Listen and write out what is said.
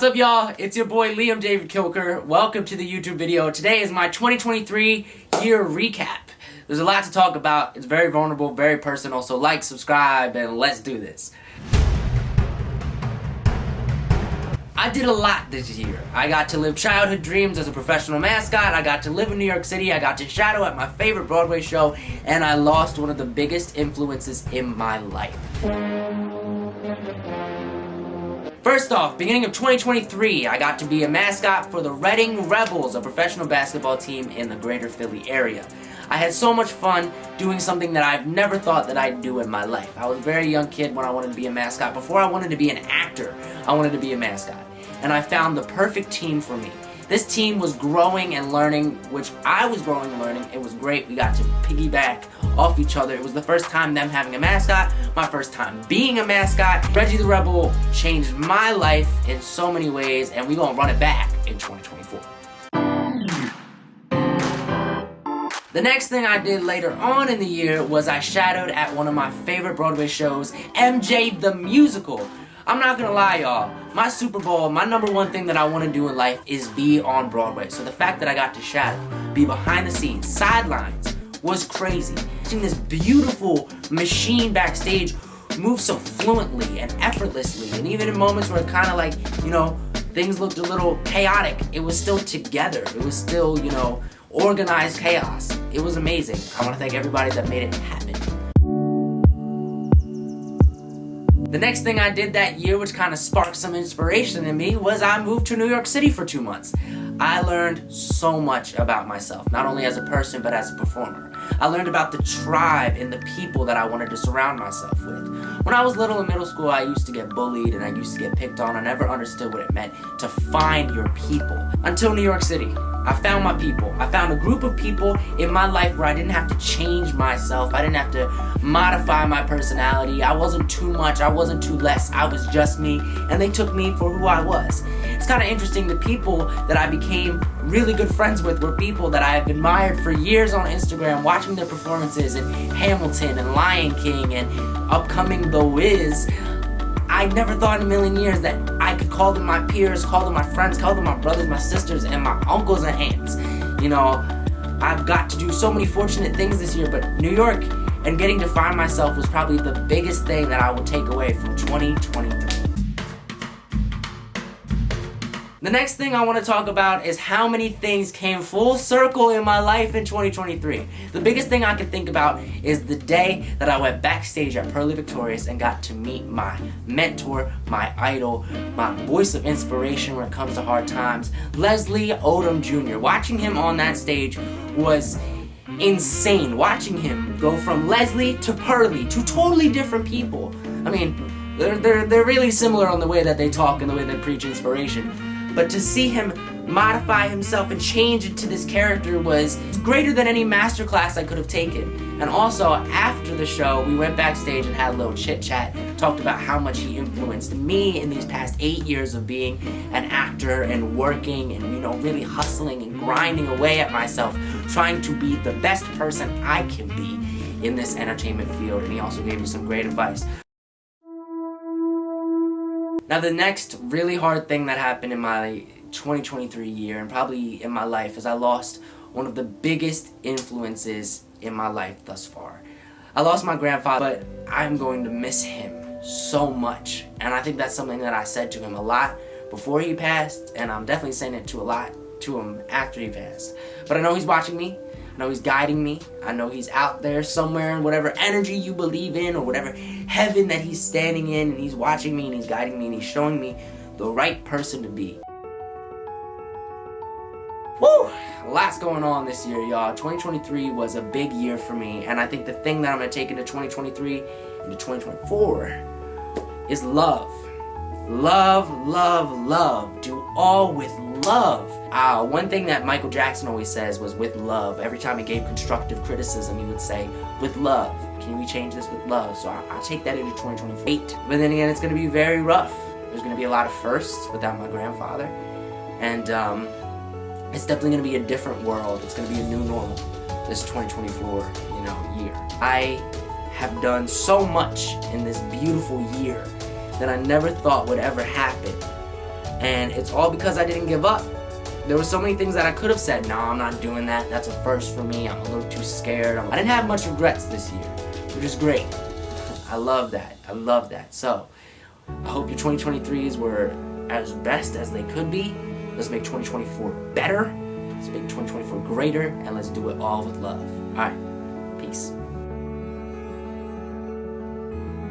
What's up, y'all? It's your boy Liam David Kilker. Welcome to the YouTube video. Today is my 2023 year recap. There's a lot to talk about. It's very vulnerable, very personal, so like, subscribe, and let's do this. I did a lot this year. I got to live childhood dreams as a professional mascot, I got to live in New York City, I got to shadow at my favorite Broadway show, and I lost one of the biggest influences in my life. First off, beginning of 2023, I got to be a mascot for the Reading Rebels, a professional basketball team in the greater Philly area. I had so much fun doing something that I've never thought that I'd do in my life. I was a very young kid when I wanted to be a mascot. Before I wanted to be an actor, I wanted to be a mascot. And I found the perfect team for me. This team was growing and learning, which I was growing and learning. It was great. We got to piggyback off each other. It was the first time them having a mascot, my first time being a mascot. Reggie the Rebel changed my life in so many ways, and we're gonna run it back in 2024. The next thing I did later on in the year was I shadowed at one of my favorite Broadway shows, MJ the Musical. I'm not gonna lie, y'all. My Super Bowl, my number one thing that I want to do in life is be on Broadway. So the fact that I got to shadow, be behind the scenes, sidelines, was crazy. Seeing this beautiful machine backstage move so fluently and effortlessly, and even in moments where it kind of like, things looked a little chaotic, it was still together. It was still, organized chaos. It was amazing. I want to thank everybody that made it happen. The next thing I did that year, which kind of sparked some inspiration in me, was I moved to New York City for 2 months. I learned so much about myself, not only as a person, but as a performer. I learned about the tribe and the people that I wanted to surround myself with. When I was little in middle school, I used to get bullied and I used to get picked on. I never understood what it meant to find your people. Until New York City, I found my people. I found a group of people in my life where I didn't have to change myself. I didn't have to modify my personality. I wasn't too much. I wasn't too less. I was just me, and they took me for who I was. It's kind of interesting. The people that I became really good friends with were people that I have admired for years on Instagram, watching their performances in Hamilton and Lion King and upcoming The Wiz. I never thought in a million years that I could call them my peers, call them my friends, call them my brothers, my sisters, and my uncles and aunts. I've got to do so many fortunate things this year, but New York and getting to find myself was probably the biggest thing that I will take away from 2023. The next thing I want to talk about is how many things came full circle in my life in 2023. The biggest thing I can think about is the day that I went backstage at Purlie Victorious and got to meet my mentor, my idol, my voice of inspiration when it comes to hard times, Leslie Odom Jr. Watching him on that stage was insane. Watching him go from Leslie to Purlie, two totally different people. I mean, they're really similar on the way that they talk and the way they preach inspiration. But to see him modify himself and change into this character was greater than any masterclass I could have taken. And also, after the show, we went backstage and had a little chit-chat, talked about how much he influenced me in these past 8 years of being an actor and working and, really hustling and grinding away at myself, trying to be the best person I can be in this entertainment field. And he also gave me some great advice. Now, the next really hard thing that happened in my 2023 year, and probably in my life, is I lost one of the biggest influences in my life thus far. I lost my grandfather, but I'm going to miss him so much. And I think that's something that I said to him a lot before he passed, and I'm definitely saying it a lot to him after he passed. But I know he's watching me. I know he's guiding me. I know he's out there somewhere in whatever energy you believe in or whatever heaven that he's standing in, and he's watching me and he's guiding me and he's showing me the right person to be. Woo! Lots going on this year, y'all. 2023 was a big year for me, and I think the thing that I'm going to take into 2023, into 2024, is love. Love, love, love. Do all with love. One thing that Michael Jackson always says was with love. Every time he gave constructive criticism, he would say, with love. Can we change this with love? So I'll take that into 2028. But then again, it's going to be very rough. There's going to be a lot of firsts without my grandfather. And it's definitely going to be a different world. It's going to be a new normal this 2024, year. I have done so much in this beautiful year that I never thought would ever happen. And it's all because I didn't give up. There were so many things that I could have said, nah, I'm not doing that. That's a first for me. I'm a little too scared. I didn't have much regrets this year, which is great. I love that. I love that. So, I hope your 2023s were as best as they could be. Let's make 2024 better. Let's make 2024 greater. And let's do it all with love. Alright. Peace.